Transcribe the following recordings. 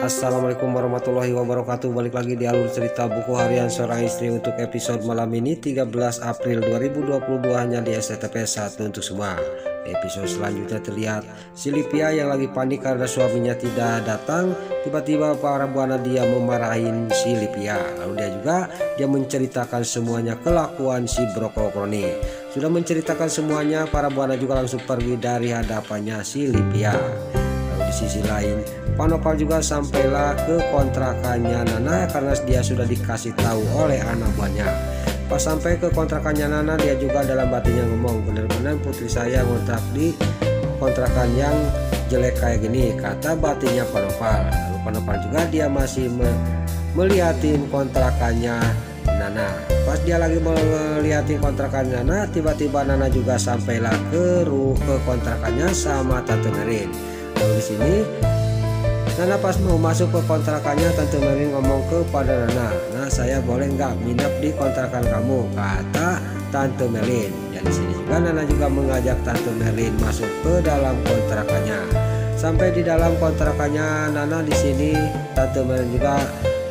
Assalamualaikum warahmatullahi wabarakatuh. Balik lagi di alur cerita buku harian seorang istri untuk episode malam ini 13 April 2022 hanya di SCTP 1 untuk semua. Di episode selanjutnya terlihat si Livia yang lagi panik karena suaminya tidak datang. Tiba-tiba para buana dia memarahin si Livia. Lalu dia menceritakan semuanya kelakuan si Brokoloni. Sudah menceritakan semuanya, para buana juga langsung pergi dari hadapannya si Livia. Di sisi lain, Panopal juga sampailah ke kontrakannya Nana karena dia sudah dikasih tahu oleh anak buahnya. Pas sampai ke kontrakannya Nana, dia juga dalam batinnya ngomong, bener-bener putri saya ngontrak di kontrakan yang jelek kayak gini, kata batinnya Panopal. Lalu Panopal juga dia masih melihatin kontrakannya Nana. Pas dia lagi melihatin kontrakannya Nana, tiba-tiba Nana juga sampailah ke kontrakannya sama Tante Merin. Lalu di sini Nana pas mau masuk ke kontrakannya, Tante Merin ngomong kepada Nana, "Nah, saya boleh nggak nginep di kontrakan kamu?" kata Tante Merin. Dan di sini juga Nana juga mengajak Tante Merin masuk ke dalam kontrakannya. Sampai di dalam kontrakannya Nana, di sini Tante Merin juga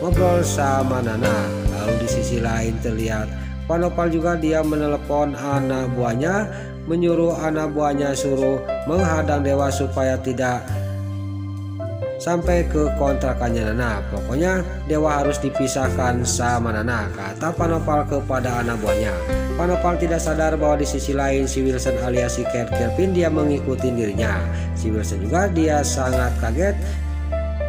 ngobrol sama Nana. Lalu di sisi lain terlihat Panopal juga dia menelepon anak buahnya, menyuruh anak buahnya suruh menghadang Dewa supaya tidak sampai ke kontrakannya Nana. Pokoknya Dewa harus dipisahkan sama Nana, kata Panopal kepada anak buahnya. Panopal tidak sadar bahwa di sisi lain si Wilson alias si Kelvin dia mengikuti dirinya. Si Wilson juga dia sangat kaget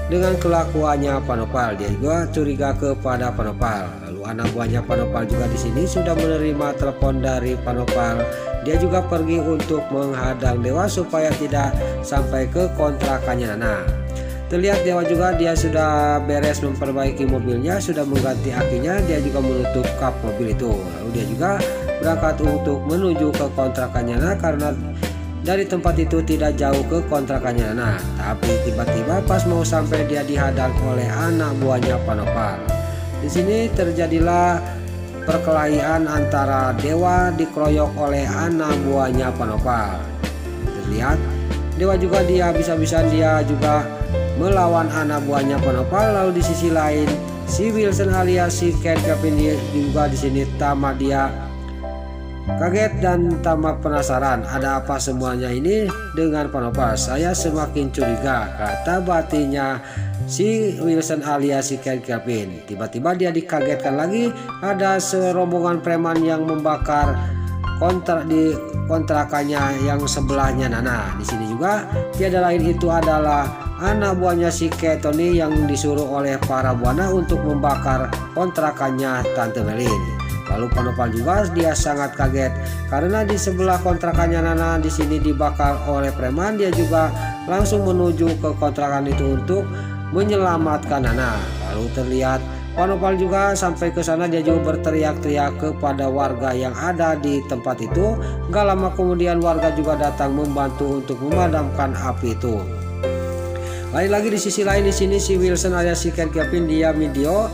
dengan kelakuannya Panopal. Dia juga curiga kepada Panopal. Lalu anak buahnya Panopal juga di sini sudah menerima telepon dari Panopal. Dia juga pergi untuk menghadang Dewa supaya tidak sampai ke kontrakannya Nana. Terlihat Dewa juga dia sudah beres memperbaiki mobilnya, sudah mengganti akinya, dia juga menutup kap mobil itu. Lalu dia juga berangkat untuk menuju ke kontrakannya Nana karena dari tempat itu tidak jauh ke kontrakannya Nana. Tapi tiba-tiba pas mau sampai dia dihadang oleh anak buahnya Panopal. Di sini terjadilah perkelahian antara Dewa dikeroyok oleh anak buahnya Panopal. Terlihat Dewa juga dia bisa-bisa dia juga melawan anak buahnya Panopal. Lalu di sisi lain si Wilson alias si Kelvin juga di sini tamat dia kaget dan tamat penasaran, ada apa semuanya ini dengan Panopal. Saya semakin curiga, kata batinnya si Wilson alias si Kelvin. Tiba-tiba dia dikagetkan lagi, ada serombongan preman yang membakar di kontrakannya yang sebelahnya Nana. Di sini juga tiada lain itu adalah anak buahnya si Tony yang disuruh oleh para buana untuk membakar kontrakannya Tante Merin. Lalu Panopal juga dia sangat kaget karena di sebelah kontrakannya Nana di sini dibakar oleh preman. Dia juga langsung menuju ke kontrakan itu untuk menyelamatkan Nana. Lalu terlihat Panopal juga sampai ke sana, dia juga berteriak-teriak kepada warga yang ada di tempat itu. Gak lama kemudian warga juga datang membantu untuk memadamkan api itu. Lain lagi di sisi lain di sini si Wilson alias si Kelvin dia video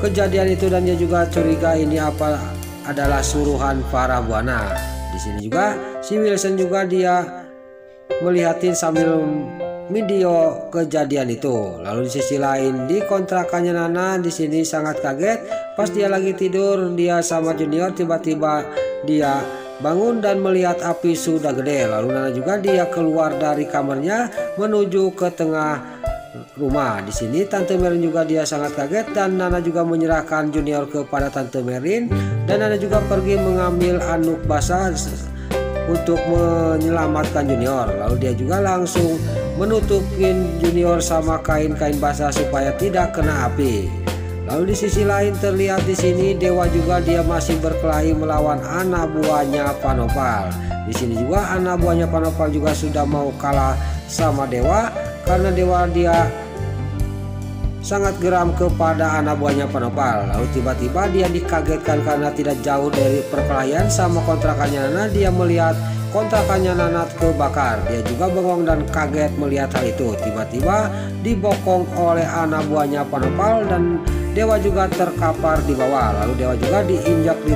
kejadian itu dan dia juga curiga ini apa adalah suruhan para buana. Di sini juga si Wilson juga dia melihatin sambil video kejadian itu. Lalu di sisi lain di kontrakannya Nana di sini sangat kaget pas dia lagi tidur dia sama Junior, tiba-tiba dia bangun dan melihat api sudah gede. Lalu Nana juga dia keluar dari kamarnya menuju ke tengah rumah. Di sini Tante Merin juga dia sangat kaget dan Nana juga menyerahkan Junior kepada Tante Merin dan Nana juga pergi mengambil anduk basah untuk menyelamatkan Junior. Lalu dia juga langsung menutupin Junior sama kain-kain basah supaya tidak kena api. Lalu di sisi lain terlihat di sini Dewa juga dia masih berkelahi melawan anak buahnya Panopal. Di sini juga anak buahnya Panopal juga sudah mau kalah sama Dewa karena Dewa dia sangat geram kepada anak buahnya Panopal. Lalu tiba-tiba dia dikagetkan karena tidak jauh dari perkelahian sama kontrakannya Nana, dia melihat kontrakannya Nana kebakar. Dia juga bengong dan kaget melihat hal itu. Tiba-tiba dibokong oleh anak buahnya Panopal dan Dewa juga terkapar di bawah. Lalu Dewa juga diinjak di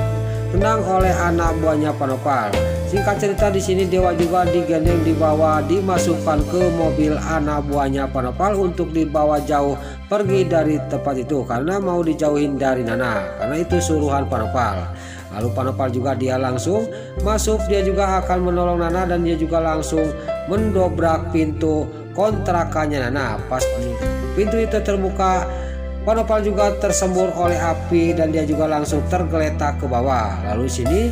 tenang oleh anak buahnya Panopal. Singkat cerita di sini Dewa juga digendeng, dibawa, dimasukkan ke mobil anak buahnya Panopal untuk dibawa jauh pergi dari tempat itu karena mau dijauhin dari Nana, karena itu suruhan Panopal. Lalu Panopal juga dia langsung masuk, dia juga akan menolong Nana dan dia juga langsung mendobrak pintu kontrakannya Nana. Pas pintu itu terbuka, Panopal juga tersembur oleh api dan dia juga langsung tergeletak ke bawah. Lalu sini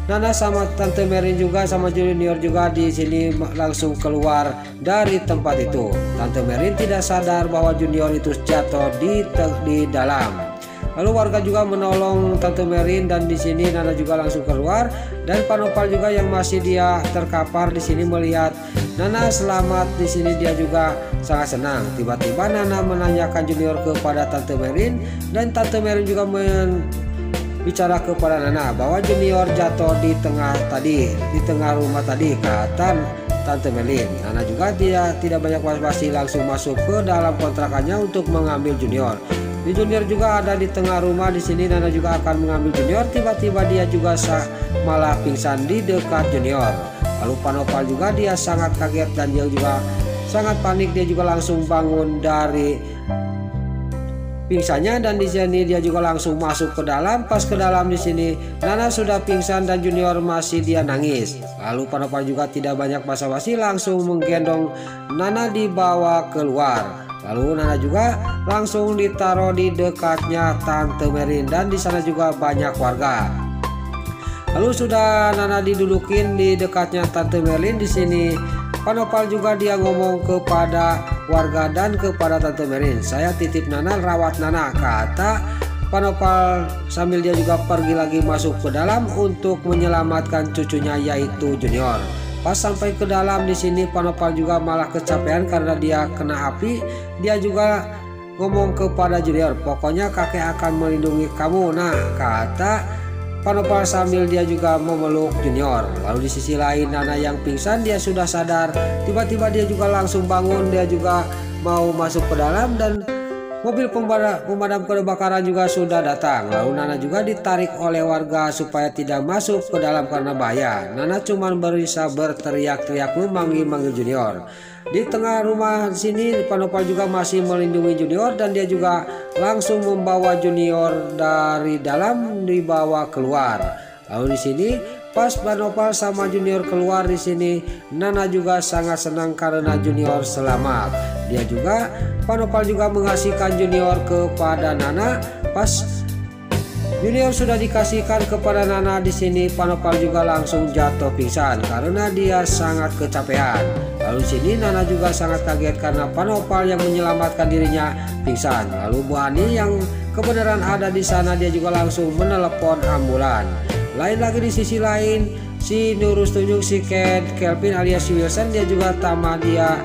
Nana sama Tante Merin juga sama Junior juga di sini langsung keluar dari tempat itu. Tante Merin tidak sadar bahwa Junior itu jatuh di dalam. Lalu warga juga menolong Tante Merin dan di sini Nana juga langsung keluar dan Panopal juga yang masih dia terkapar di sini melihat Nana selamat. Di sini dia juga sangat senang. Tiba-tiba Nana menanyakan Junior kepada Tante Merin dan Tante Merin juga bicara kepada Nana bahwa Junior jatuh di tengah rumah tadi, kata Tante Merin. Nana juga tidak banyak basa-basi langsung masuk ke dalam kontrakannya untuk mengambil Junior. Di Junior juga ada di tengah rumah. Di sini Nana juga akan mengambil Junior. Tiba-tiba dia juga malah pingsan di dekat Junior. Lalu Panopal juga dia sangat kaget dan dia juga sangat panik. Dia juga langsung bangun dari pingsannya dan di sini dia juga langsung masuk ke dalam. Pas ke dalam di sini Nana sudah pingsan dan Junior masih dia nangis. Lalu Panopal juga tidak banyak basa-basi langsung menggendong Nana dibawa keluar. Lalu Nana juga langsung ditaruh di dekatnya Tante Merin dan di sana juga banyak warga. Lalu sudah Nana didudukin di dekatnya Tante Merin, di sini Panopal juga dia ngomong kepada warga dan kepada Tante Merin, "Saya titip Nana, rawat Nana," kata Panopal sambil dia juga pergi lagi masuk ke dalam untuk menyelamatkan cucunya yaitu Junior. Pas sampai ke dalam di sini Panopal juga malah kecapean karena dia kena api. Dia juga ngomong kepada Junior, "Pokoknya kakek akan melindungi kamu, nah," kata Panopal sambil dia juga memeluk Junior. Lalu di sisi lain Nana yang pingsan dia sudah sadar. Tiba-tiba dia juga langsung bangun, dia juga mau masuk ke dalam dan mobil pemadam kebakaran juga sudah datang. Lalu Nana juga ditarik oleh warga supaya tidak masuk ke dalam karena bahaya. Nana cuma bisa berteriak-teriak memanggil Junior. Di tengah rumah sini Panopal juga masih melindungi Junior dan dia juga langsung membawa Junior dari dalam dibawa keluar. Lalu di sini pas Panopal sama Junior keluar di sini Nana juga sangat senang karena Junior selamat. Dia juga Panopal juga mengasihkan Junior kepada Nana. Pas Junior sudah dikasihkan kepada Nana di sini Panopal juga langsung jatuh pingsan karena dia sangat kecapean. Lalu sini Nana juga sangat kaget karena Panopal yang menyelamatkan dirinya pingsan. Lalu Bu Ani yang kebenaran ada di sana dia juga langsung menelepon ambulan. Lain lagi di sisi lain si Nurus tunjuk si Kelvin alias si Wilson dia juga tamat dia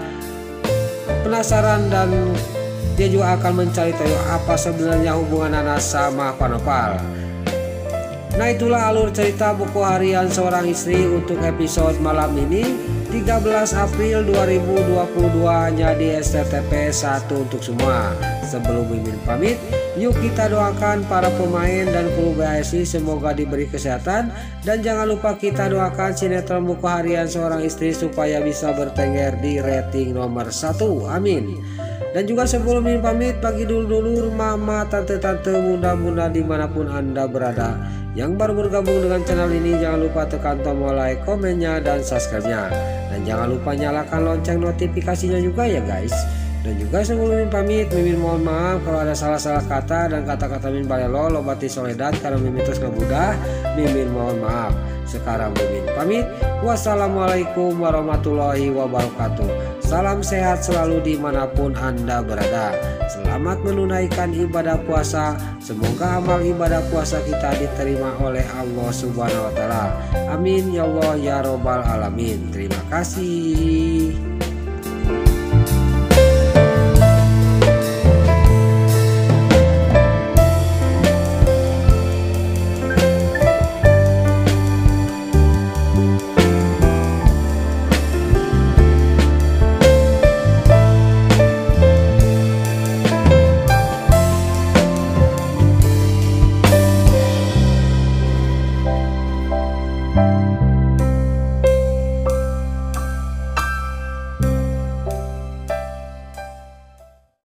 penasaran dan dia juga akan mencari tahu apa sebenarnya hubungan Nana sama Panopal. Nah itulah alur cerita buku harian seorang istri untuk episode malam ini 13 April 2022 hanya di STTP 1 untuk semua. Sebelum Mimin pamit, yuk kita doakan para pemain dan kru BASI semoga diberi kesehatan. Dan jangan lupa kita doakan sinetron buku harian seorang istri supaya bisa bertengger di rating nomor 1. Amin. Dan juga sebelum Mimin pamit, bagi dulur-dulur, mama, tante-tante, bunda-bunda dimanapun Anda berada yang baru bergabung dengan channel ini, jangan lupa tekan tombol like, komennya, dan subscribe-nya. Dan jangan lupa nyalakan lonceng notifikasinya juga ya guys. Dan juga sebelum Mimin pamit, Mimin mohon maaf kalau ada salah-salah kata dan kata-kata Mimin balelo lobati soledad karena Mimin terus ngebudah. Mimin mohon maaf. Sekarang Mimin pamit. Wassalamualaikum warahmatullahi wabarakatuh. Salam sehat selalu dimanapun Anda berada. Selamat menunaikan ibadah puasa. Semoga amal ibadah puasa kita diterima oleh Allah Subhanahu wa Ta'ala. Amin ya Allah ya Robbal Alamin. Terima kasih.